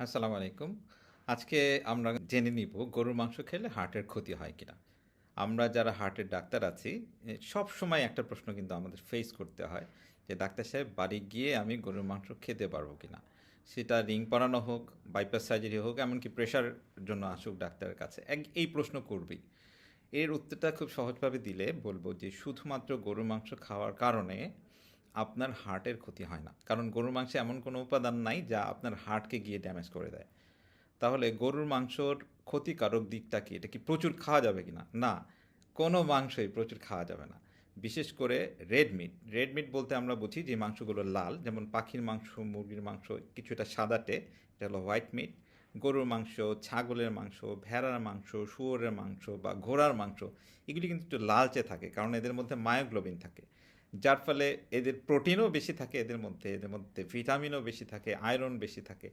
আসসালামু আলাইকুম। আজকে আমরা জেনে নিব গরুর মাংস খেলে হার্টের ক্ষতি হয় কিনা। আমরা যারা হার্টের ডাক্তার আছি, সবসময় একটা প্রশ্ন কিন্তু আমাদের ফেস করতে হয় যে, "ডাক্তার সাহেব বাড়ি গিয়ে আমি গরুর মাংস খেতে পারবো কিনা?" সেটা রিং পরানো হোক, বাইপাস সার্জারি হোক, এমনকি প্রেশার জন্য আসুক ডাক্তারের কাছে। এই প্রশ্ন করবেই। এর উত্তরটা খুব সহজভাবে দিলে বলব যে, শুধুমাত্র গরুর মাংস খাওয়ার কারণে আপনার হার্টের ক্ষতি হয় না। কারণ গরুর মাংসে এমন কোনো উপাদান নাই যা আপনার হার্টকে গিয়ে ড্যামেজ করে দেয়। তাহলে গরুর মাংসর ক্ষতিকারক দিকটা কি? এটা কি প্রচুর খাওয়া যাবে কিনা? না, কোনো মাংসই প্রচুর খাওয়া যাবে না। বিশেষ করে রেড মিট। রেড মিট বলতে আমরা বুঝি যে মাংসগুলো লাল, যেমন পাখির মাংস, মুরগির মাংস কিছুটা সাদাটে, এটা হলো হোয়াইট মিট। গরুর মাংস, ছাগলের মাংস, ভেড়ার মাংস, শুয়োরের মাংস বা ঘোড়ার মাংস এগুলি কিন্তু একটু লালচে থাকে, কারণ এদের মধ্যে মায়োগ্লোবিন থাকে। যার ফলে এদের প্রোটিনও বেশি থাকে এদের মধ্যে ভিটামিনও বেশি থাকে, আয়রন বেশি থাকে।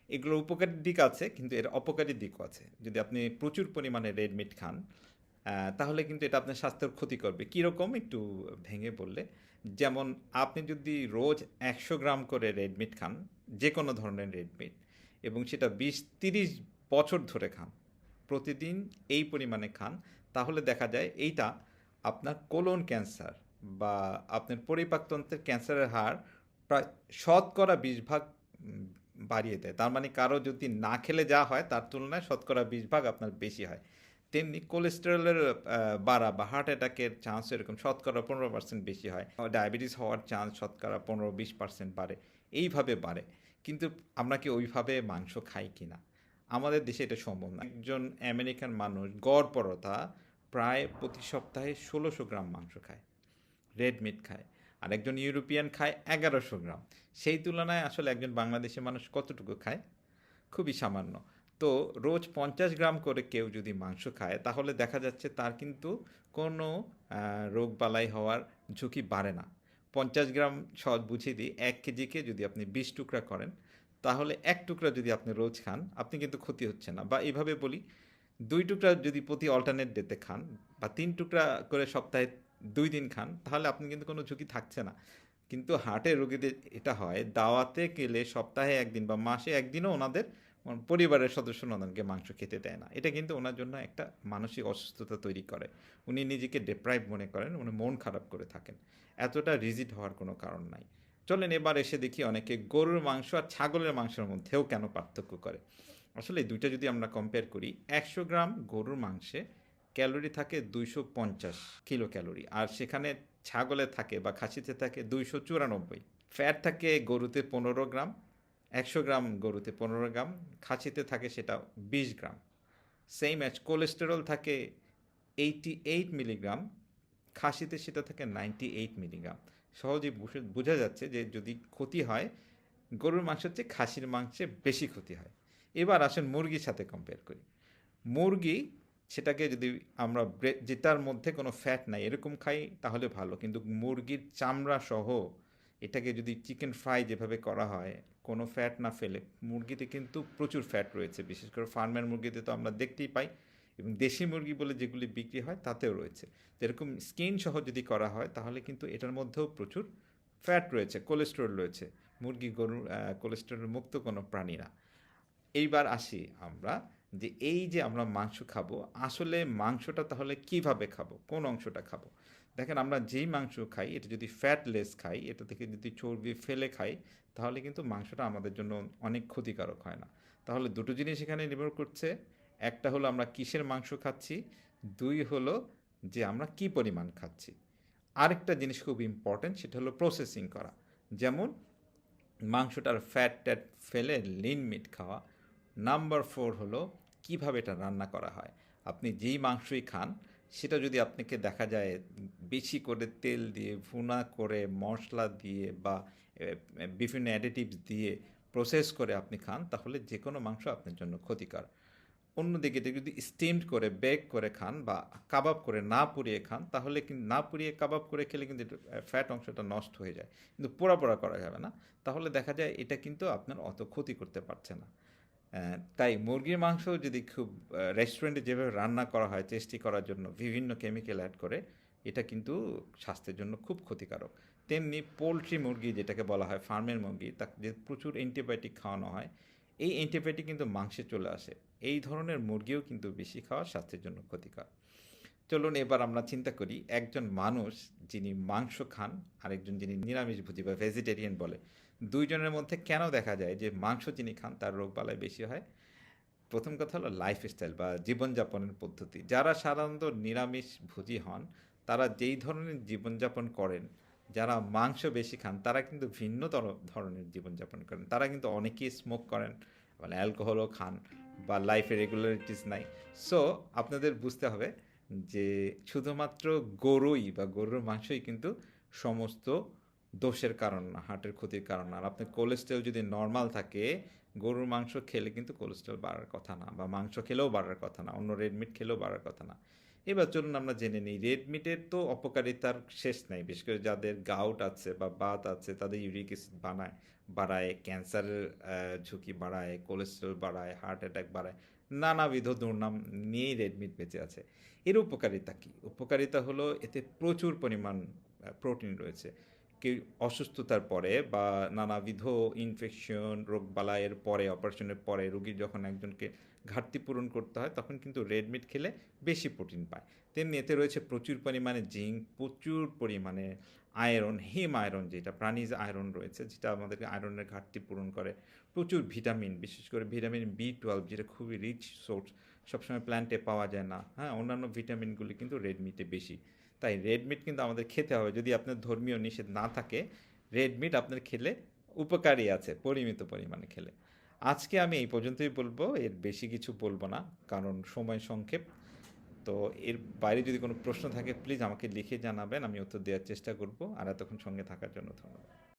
এগুলোর উপকারী দিক আছে, কিন্তু এর অপকারী দিকও আছে। যদি আপনি প্রচুর পরিমাণে রেড মিট খান, তাহলে কিন্তু এটা আপনার স্বাস্থ্যের ক্ষতি করবে। কীরকম একটু ভেঙে বললে, যেমন আপনি যদি রোজ ১০০ গ্রাম করে রেড মিট খান, যে কোনো ধরনের রেড মিট, এবং সেটা ২০-৩০ বছর ধরে খান, প্রতিদিন এই পরিমাণে খান, তাহলে দেখা যায় এইটা আপনার কোলন ক্যান্সার বা আপনার পরিপাকতন্ত্রের ক্যান্সারের হার প্রায় শতকরা ২০ ভাগ বাড়িয়ে দেয়। তার মানে কারো যদি না খেলে যা হয় তার তুলনায় শতকরা ২০ ভাগ আপনার বেশি হয়। তেমনি কোলেস্টেরলের বাড়া বা হার্ট অ্যাটাকের চান্স এরকম শতকরা ১৫% বেশি হয়। ডায়াবেটিস হওয়ার চান্স শতকরা ১৫-২০% বাড়ে। এইভাবে বাড়ে। কিন্তু আমরা কি ওইভাবে মাংস খাই কিনা? আমাদের দেশে এটা সম্ভব না। একজন আমেরিকান মানুষ গড়পড়তা প্রায় প্রতি সপ্তাহে ১৬০০ গ্রাম মাংস খায়, রেড মিট খায়। আর একজন ইউরোপিয়ান খায় ১১০০ গ্রাম। সেই তুলনায় আসলে একজন বাংলাদেশি মানুষ কতটুকু খায়? খুবই সামান্য। তো রোজ ৫০ গ্রাম করে কেউ যদি মাংস খায়, তাহলে দেখা যাচ্ছে তার কিন্তু কোনো রোগবালাই হওয়ার ঝুঁকি বাড়ে না। ৫০ গ্রাম সহজ বুঝিয়ে দিই, ১ কেজিকে যদি আপনি ২০ টুকরা করেন, তাহলে ১ টুকরা যদি আপনি রোজ খান, আপনি কিন্তু ক্ষতি হচ্ছে না। বা এভাবে বলি, ২ টুকরা যদি প্রতি অল্টারনেট ডেতে খান বা ৩ টুকরা করে সপ্তাহে ২ দিন খান, তাহলে আপনি কিন্তু কোনো ঝুঁকি থাকছে না। কিন্তু হার্টের রোগীদের এটা হয়, দাওয়াতে গেলে সপ্তাহে ১ দিন বা মাসে ১ দিনও ওনাদের পরিবারের সদস্যরা ওনাদেরকে মাংস খেতে দেয় না। এটা কিন্তু ওনার জন্য একটা মানসিক অসুস্থতা তৈরি করে। উনি নিজেকে ডিপ্রাইভ মনে করেন, উনি মন খারাপ করে থাকেন। এতটা রিজিড হওয়ার কোনো কারণ নাই। চলেন এবার এসে দেখি অনেকে গরুর মাংস আর ছাগলের মাংসের মধ্যেও কেন পার্থক্য করে। আসলে এই ২ টা যদি আমরা কম্পেয়ার করি, ১০০ গ্রাম গরুর মাংসে ক্যালোরি থাকে ২৫০ কিলো ক্যালোরি। আর সেখানে ছাগলে থাকে বা খাসিতে থাকে ২৯৪। ফ্যাট থাকে গরুতে ১৫ গ্রাম, ১০০ গ্রাম গরুতে ১৫ গ্রাম, খাসিতে থাকে সেটা ২০ গ্রাম। সেম অ্যাজ কোলেস্টেরল থাকে 88 মিলিগ্রাম, খাসিতে সেটা থাকে 98 মিলিগ্রাম। সহজেই বোঝা যাচ্ছে যে যদি ক্ষতি হয়, গরুর মাংসের চেয়ে খাসির মাংসে বেশি ক্ষতি হয়। এবার আসেন মুরগির সাথে কম্পেয়ার করি। মুরগি, সেটাকে যদি আমরা যেটার মধ্যে কোনো ফ্যাট নাই এরকম খাই তাহলে ভালো, কিন্তু মুরগির চামড়া সহ এটাকে যদি চিকেন ফ্রাই যেভাবে করা হয় কোনো ফ্যাট না ফেলে, মুরগিতে কিন্তু প্রচুর ফ্যাট রয়েছে। বিশেষ করে ফার্মের মুরগিতে তো আমরা দেখতেই পাই, এবং দেশি মুরগি বলে যেগুলি বিক্রি হয় তাতেও রয়েছে। তো এরকম স্কিন সহ যদি করা হয় তাহলে কিন্তু এটার মধ্যেও প্রচুর ফ্যাট রয়েছে, কোলেস্টেরল রয়েছে। মুরগি গরু কোলেস্টেরল মুক্ত কোনো প্রাণী না। এইবার আসি আমরা, যে এই যে আমরা মাংস খাবো, আসলে মাংসটা তাহলে কিভাবে খাবো, কোন অংশটা খাবো? দেখেন, আমরা যেই মাংস খাই এটা যদি ফ্যাটলেস খাই, এটা থেকে যদি চর্বি ফেলে খাই, তাহলে কিন্তু মাংসটা আমাদের জন্য অনেক ক্ষতিকারক হয় না। তাহলে দুটো জিনিস এখানে নির্ভর করছে। একটা হলো আমরা কিসের মাংস খাচ্ছি, ২ হলো যে আমরা কি পরিমাণ খাচ্ছি। আরেকটা জিনিস খুব ইম্পর্টেন্ট, সেটা হলো প্রসেসিং করা। যেমন মাংসটার ফ্যাট ট্যাট ফেলে লিন মিট খাওয়া। নাম্বার 4 হলো কিভাবে এটা রান্না করা হয়। আপনি যেই মাংসই খান, সেটা যদি আপনাকে দেখা যায় বেশি করে তেল দিয়ে ভুনা করে মশলা দিয়ে বা বিভিন্ন অ্যাডিটিভস দিয়ে প্রসেস করে আপনি খান, তাহলে যে কোনো মাংস আপনার জন্য ক্ষতিকর। অন্যদিকে এটা যদি স্টিমড করে বেক করে খান বা কাবাব করে না পুড়িয়ে খান, তাহলে কিন্তু না পুড়িয়ে কাবাব করে খেলে কিন্তু ফ্যাট অংশটা নষ্ট হয়ে যায়, কিন্তু পোড়া পোড়া করা যাবে না। তাহলে দেখা যায় এটা কিন্তু আপনার অত ক্ষতি করতে পারছে না। তাই মুরগির মাংস যদি খুব রেস্টুরেন্টে যেভাবে রান্না করা হয় টেস্টি করার জন্য বিভিন্ন কেমিক্যাল অ্যাড করে, এটা কিন্তু স্বাস্থ্যের জন্য খুব ক্ষতিকারক। তেমনি পোলট্রি মুরগি যেটাকে বলা হয় ফার্মের মুরগি, তাকে যে প্রচুর অ্যান্টিবায়োটিক খাওয়ানো হয়, এই অ্যান্টিবায়োটিক কিন্তু মাংসে চলে আসে। এই ধরনের মুরগিও কিন্তু বেশি খাওয়া স্বাস্থ্যের জন্য ক্ষতিকর। চলুন এবার আমরা চিন্তা করি একজন মানুষ যিনি মাংস খান আরেকজন যিনি নিরামিষভোজী বা ভেজিটেরিয়ান বলে, ২ জনের মধ্যে কেন দেখা যায় যে মাংস যিনি খান তার রোগবালাই বেশি হয়? প্রথম কথা হলো লাইফস্টাইল বা জীবনযাপনের পদ্ধতি। যারা সাধারণত নিরামিষভোজী হন, তারা যেই ধরনের জীবনযাপন করেন, যারা মাংস বেশি খান, তারা কিন্তু ভিন্নতর ধরনের জীবনযাপন করেন। তারা কিন্তু অনেকেই স্মোক করেন, আবার অ্যালকোহলও খান বা লাইফে রেগুলারিটিস নাই। সো আপনাদের বুঝতে হবে যে শুধুমাত্র গরুই বা গরুর মাংসই কিন্তু সমস্ত দোষের কারণ না, হার্টের ক্ষতির কারণ না। আর আপনার কোলেস্টেরল যদি নরমাল থাকে, গরুর মাংস খেলে কিন্তু কোলেস্টেরল বাড়ার কথা না, বা মাংস খেলেও বাড়ার কথা না, অন্য রেড মিট খেলেও বাড়ার কথা না। এবার চলুন আমরা জেনে নিই রেড মিটের তো অপকারিতার শেষ নাই। বিশেষ করে যাদের গাউট আছে বা বাত আছে তাদের ইউরিক অ্যাসিড বাড়ায়, ক্যান্সারের ঝুঁকি বাড়ায়, কোলেস্টেরল বাড়ায়, হার্ট অ্যাটাক বাড়ায়, নানাবিধ দুর্নাম নিয়েই রেড মিট বেঁচে আছে। এর উপকারিতা কী? উপকারিতা হলো এতে প্রচুর পরিমাণ প্রোটিন রয়েছে। কেউ অসুস্থতার পরে বা নানাবিধ ইনফেকশন রোগবালাইয়ের পরে, অপারেশনের পরে রোগীর যখন একজনকে ঘাটতি পূরণ করতে হয় তখন কিন্তু রেড মিট খেলে বেশি প্রোটিন পায়। তেমনি এতে রয়েছে প্রচুর পরিমাণে জিঙ্ক, প্রচুর পরিমাণে আয়রন, হিম আয়রন যেটা প্রাণীজ আয়রন রয়েছে, যেটা আমাদেরকে আয়রনের ঘাটতি পূরণ করে। প্রচুর ভিটামিন, বিশেষ করে ভিটামিন B12 যেটা খুবই রিচ সোর্স, সবসময় প্ল্যান্টে পাওয়া যায় না। হ্যাঁ, অন্যান্য ভিটামিনগুলি কিন্তু রেড মিটে বেশি। তাই রেড মিট কিন্তু আমাদের খেতে হবে। যদি আপনার ধর্মীয় নিষেধ না থাকে, রেড মিট আপনার খেলে উপকারী আছে পরিমিত পরিমাণে খেলে। আজকে আমি এই পর্যন্তই বলবো, এর বেশি কিছু বলবো না, কারণ সময় সংক্ষেপ। তো এর বাইরে যদি কোনো প্রশ্ন থাকে প্লিজ আমাকে লিখে জানাবেন, আমি উত্তর দেওয়ার চেষ্টা করব। আর এতক্ষণ সঙ্গে থাকার জন্য ধন্যবাদ।